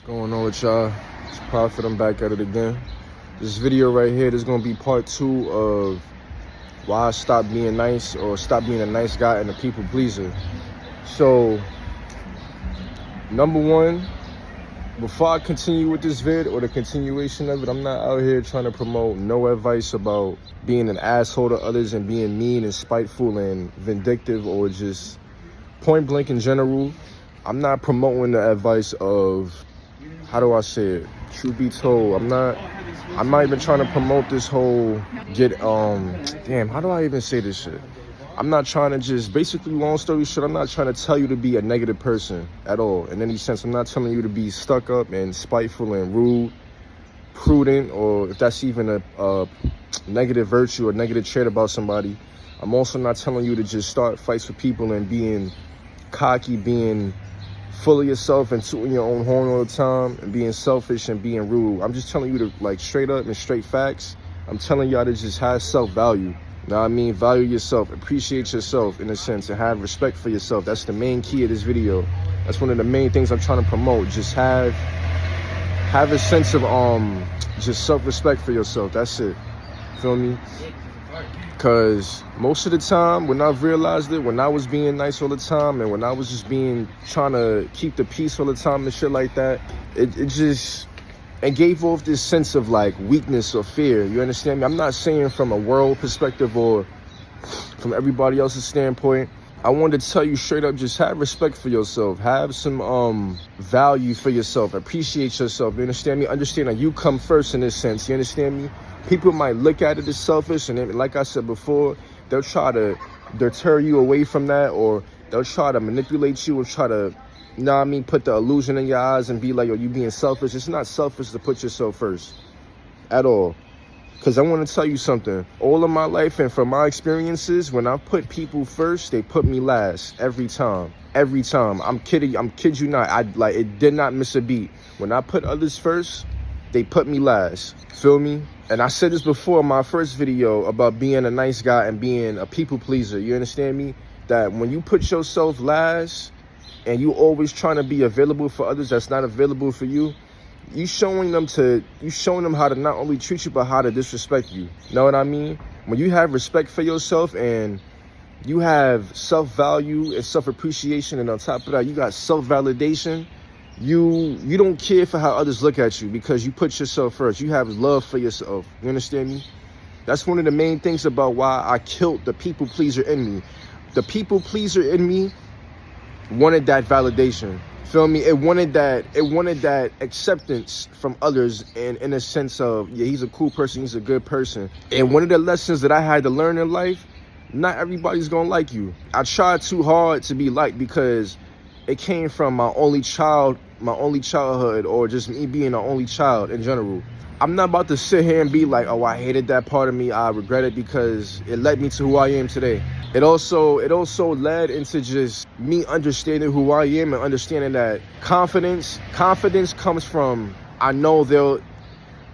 Going on with y'all? It's Prophet. I'm back at it again. This video right here, this is gonna be part 2 of why I stopped being nice, or stopped being a nice guy and a people pleaser. So, number one, before I continue with this vid or the continuation of it, I'm not out here trying to promote no advice about being an asshole to others and being mean and spiteful and vindictive, or just point blank in general. I'm not promoting the advice of, how do I say it? Truth be told, I'm not even trying to promote this whole damn, how do I even say this shit? I'm not trying to just, basically, long story short, I'm not trying to tell you to be a negative person at all. In any sense, I'm not telling you to be stuck up and spiteful and rude, prudent, or if that's even a negative virtue or negative trait about somebody. I'm also not telling you to just start fights with people and being cocky, being full of yourself and tooting your own horn all the time and being selfish and being rude. I'm just telling you to, like, straight up and straight facts. I'm telling y'all to just have self-value. You know what I mean? Value yourself, appreciate yourself in a sense, and have respect for yourself. That's the main key of this video. That's one of the main things I'm trying to promote. Just have a sense of just self-respect for yourself. That's it. Feel me? Because most of the time, when I've realized it, when I was being nice all the time and when I was just trying to keep the peace all the time and shit like that, it gave off this sense of, like, weakness or fear. You understand me? I'm not saying from a world perspective or from everybody else's standpoint. I wanted to tell you straight up, just have respect for yourself. Have some value for yourself. Appreciate yourself. You understand me? Understand that you come first in this sense. You understand me? People might look at it as selfish, and like I said before, they'll try to deter you away from that, or they'll try to manipulate you or try to, you know what I mean, put the illusion in your eyes and be like, yo, you being selfish. It's not selfish to put yourself first at all. Because I want to tell you something. All of my life and from my experiences, when I put people first, they put me last every time. Every time. I'm kid you not. It did not miss a beat. When I put others first, they put me last. Feel me? And I said this before in my first video about being a nice guy and being a people pleaser. You understand me? That when you put yourself last and you always trying to be available for others that's not available for you, you showing them how to not only treat you, but how to disrespect you. Know what I mean? When you have respect for yourself and you have self-value and self-appreciation, and on top of that, you got self-validation, you don't care for how others look at you because you put yourself first. You have love for yourself. You understand me? That's one of the main things about why I killed the people pleaser in me. The people pleaser in me wanted that validation. Feel me? It wanted that acceptance from others, and in a sense of, yeah, he's a cool person, he's a good person. And one of the lessons that I had to learn in life, not everybody's gonna like you. I tried too hard to be liked because it came from my only childhood, or just me being an only child in general. I'm not about to sit here and be like, oh, I hated that part of me, I regret it, because it led me to who I am today. It also led into just me understanding who I am and understanding that confidence comes from, I know they'll,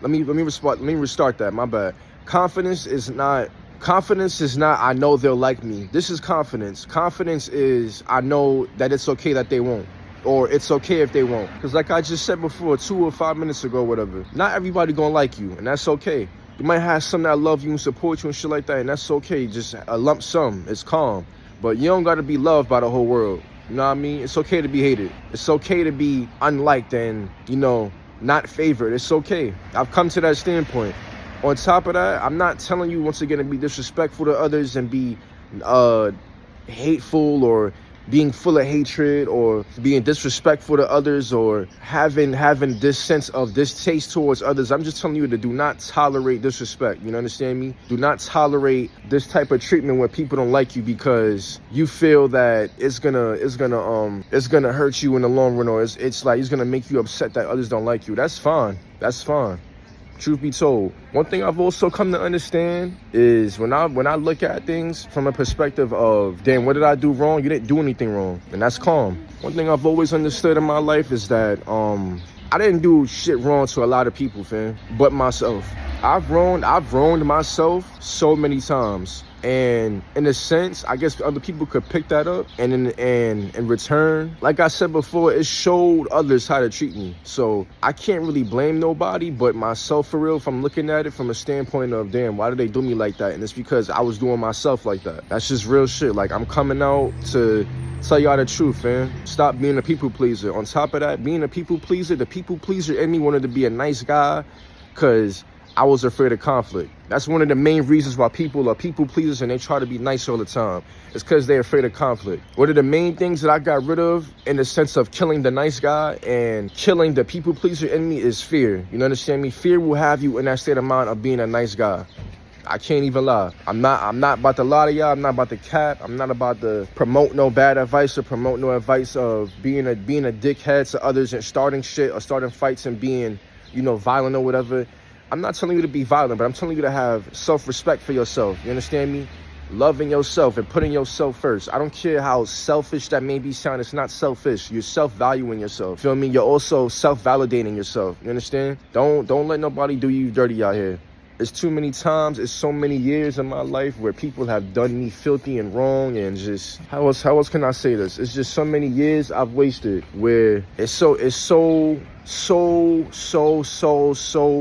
let me restart that, my bad. Confidence is not, I know they'll like me. This is confidence. Confidence is, I know that it's okay that they won't. Or it's okay if they won't. Because like I just said before, 2 or 5 minutes ago, whatever, not everybody gonna like you, and that's okay. You might have some that love you and support you and shit like that, and that's okay. Just a lump sum, it's calm. But you don't gotta be loved by the whole world. You know what I mean? It's okay to be hated. It's okay to be unliked and, you know, not favored. It's okay. I've come to that standpoint. On top of that, I'm not telling you once again to be disrespectful to others and be hateful or being full of hatred or being disrespectful to others or having this sense of distaste towards others. I'm just telling you to do not tolerate disrespect. You understand me? Do not tolerate this type of treatment where people don't like you because you feel that it's gonna hurt you in the long run, or it's gonna make you upset that others don't like you. That's fine. That's fine. Truth be told, one thing I've also come to understand is when I look at things from a perspective of, damn, what did I do wrong? You didn't do anything wrong, and that's calm. One thing I've always understood in my life is that I didn't do shit wrong to a lot of people, fam, but myself. I've wronged myself so many times. And in a sense, I guess other people could pick that up, and in return, like I said before, it showed others how to treat me. So I can't really blame nobody but myself, for real, if I'm looking at it from a standpoint of, damn, why did they do me like that? And it's because I was doing myself like that. That's just real shit. Like, I'm coming out to tell y'all the truth, man. Stop being a people pleaser. On top of that, being a people pleaser, the people pleaser in me wanted to be a nice guy because I was afraid of conflict. That's one of the main reasons why people are people pleasers and they try to be nice all the time. It's because they're afraid of conflict. One of the main things that I got rid of in the sense of killing the nice guy and killing the people pleaser in me is fear. You understand me? Fear will have you in that state of mind of being a nice guy. I can't even lie. I'm not about to lie to y'all. I'm not about to cap. I'm not about to promote no bad advice or promote no advice of being a dickhead to others and starting shit or starting fights and being, violent or whatever. I'm not telling you to be violent, but I'm telling you to have self-respect for yourself. You understand me? Loving yourself and putting yourself first. I don't care how selfish that may be sound. It's not selfish. You're self-valuing yourself. Feel me? You're also self-validating yourself. You understand? Don't let nobody do you dirty out here. It's too many times, it's so many years in my life where people have done me filthy and wrong, and just how else can I say this? It's just so many years I've wasted where it's so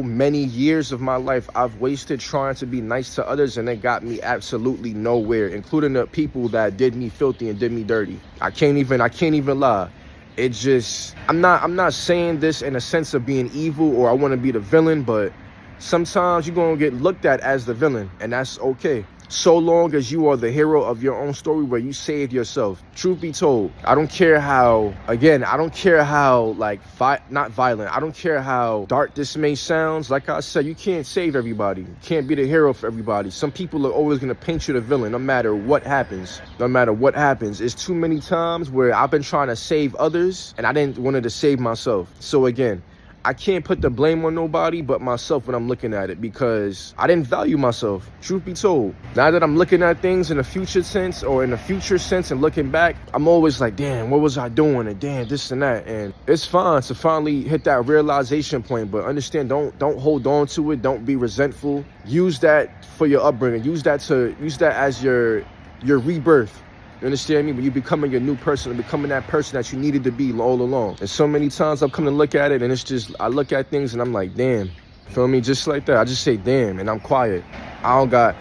many years of my life I've wasted trying to be nice to others, and it got me absolutely nowhere, including the people that did me filthy and did me dirty. I can't even lie. It just, I'm not saying this in a sense of being evil or I want to be the villain, but sometimes you're going to get looked at as the villain, and that's okay. So long as you are the hero of your own story where you saved yourself. Truth be told, I don't care how, not violent. I don't care how dark this may sound. Like I said, you can't save everybody. You can't be the hero for everybody. Some people are always going to paint you the villain no matter what happens. It's too many times where I've been trying to save others and I didn't want to save myself. So again, I can't put the blame on nobody but myself when I'm looking at it, because I didn't value myself, truth be told. Now that I'm looking at things in a future sense and looking back, I'm always like, damn, what was I doing? And damn, this and that. And it's fine to finally hit that realization point, but understand, don't hold on to it. Don't be resentful. Use that for your upbringing. Use that as your rebirth. You understand me? When you're becoming your new person and becoming that person that you needed to be all along. And so many times I've come to look at it and it's just, I look at things and I'm like, damn. Feel me? Just like that. I just say, damn, and I'm quiet. I don't got,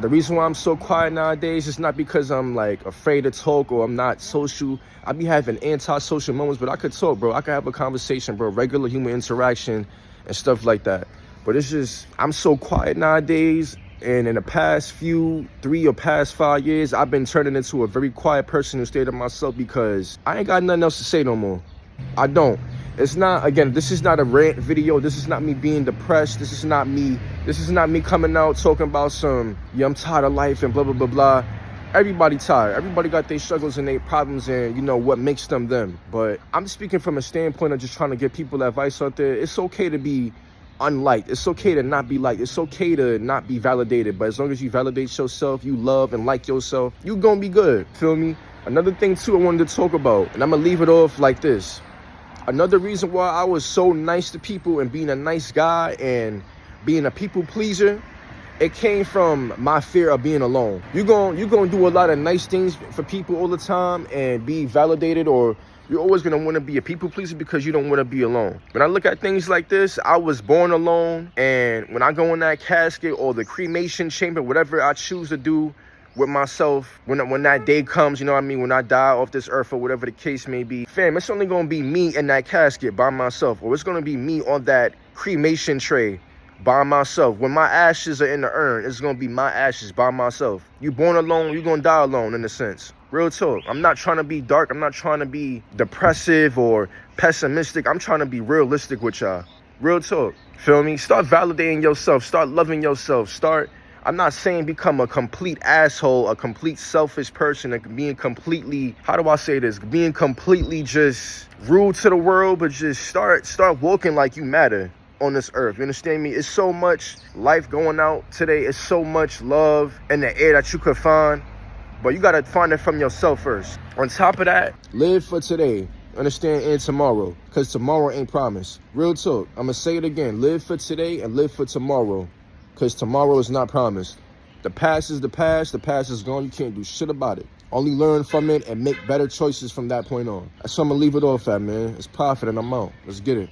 the reason why I'm so quiet nowadays is not because I'm like afraid to talk or I'm not social. I be having anti-social moments, but I could talk, bro. I could have a conversation, bro. Regular human interaction and stuff like that. But it's just, I'm so quiet nowadays. And in the past 3 or past 5 years, I've been turning into a very quiet person who stayed to myself because I ain't got nothing else to say no more. I don't. It's not, again, this is not a rant video. This is not me being depressed. This is not me coming out talking about I'm tired of life and blah, blah, blah, blah. Everybody tired. Everybody got their struggles and their problems and, what makes them them. But I'm speaking from a standpoint of just trying to give people advice out there. It's okay to be unliked. It's okay to not be liked. It's okay to not be validated. But as long as you validate yourself, you love and like yourself, you gonna be good. Feel me? Another thing too I wanted to talk about, and I'm gonna leave it off like this. Another reason why I was so nice to people and being a nice guy and being a people pleaser, it came from my fear of being alone. You're gonna do a lot of nice things for people all the time and be validated, or you're always going to want to be a people pleaser because you don't want to be alone. When I look at things like this, I was born alone. And when I go in that casket or the cremation chamber, whatever I choose to do with myself, when that day comes, when I die off this earth or whatever the case may be, fam, it's only going to be me in that casket by myself. Or it's going to be me on that cremation tray by myself. When my ashes are in the urn, it's going to be my ashes by myself. You born alone, you're going to die alone in a sense. Real talk. I'm not trying to be dark. I'm not trying to be depressive or pessimistic. I'm trying to be realistic with y'all. Real talk. Feel me? Start validating yourself. Start loving yourself. I'm not saying become a complete asshole, a complete selfish person, and being completely, being completely just rude to the world, but just start walking like you matter on this earth. You understand me? It's so much life going out today. It's so much love in the air that you could find. But you got to find it from yourself first. On top of that, live for today. Understand? And tomorrow. Because tomorrow ain't promised. Real talk. I'm going to say it again. Live for today and live for tomorrow. Because tomorrow is not promised. The past is the past. The past is gone. You can't do shit about it. Only learn from it and make better choices from that point on. So I'm going to leave it off at, man. It's Prophet and I'm out. Let's get it.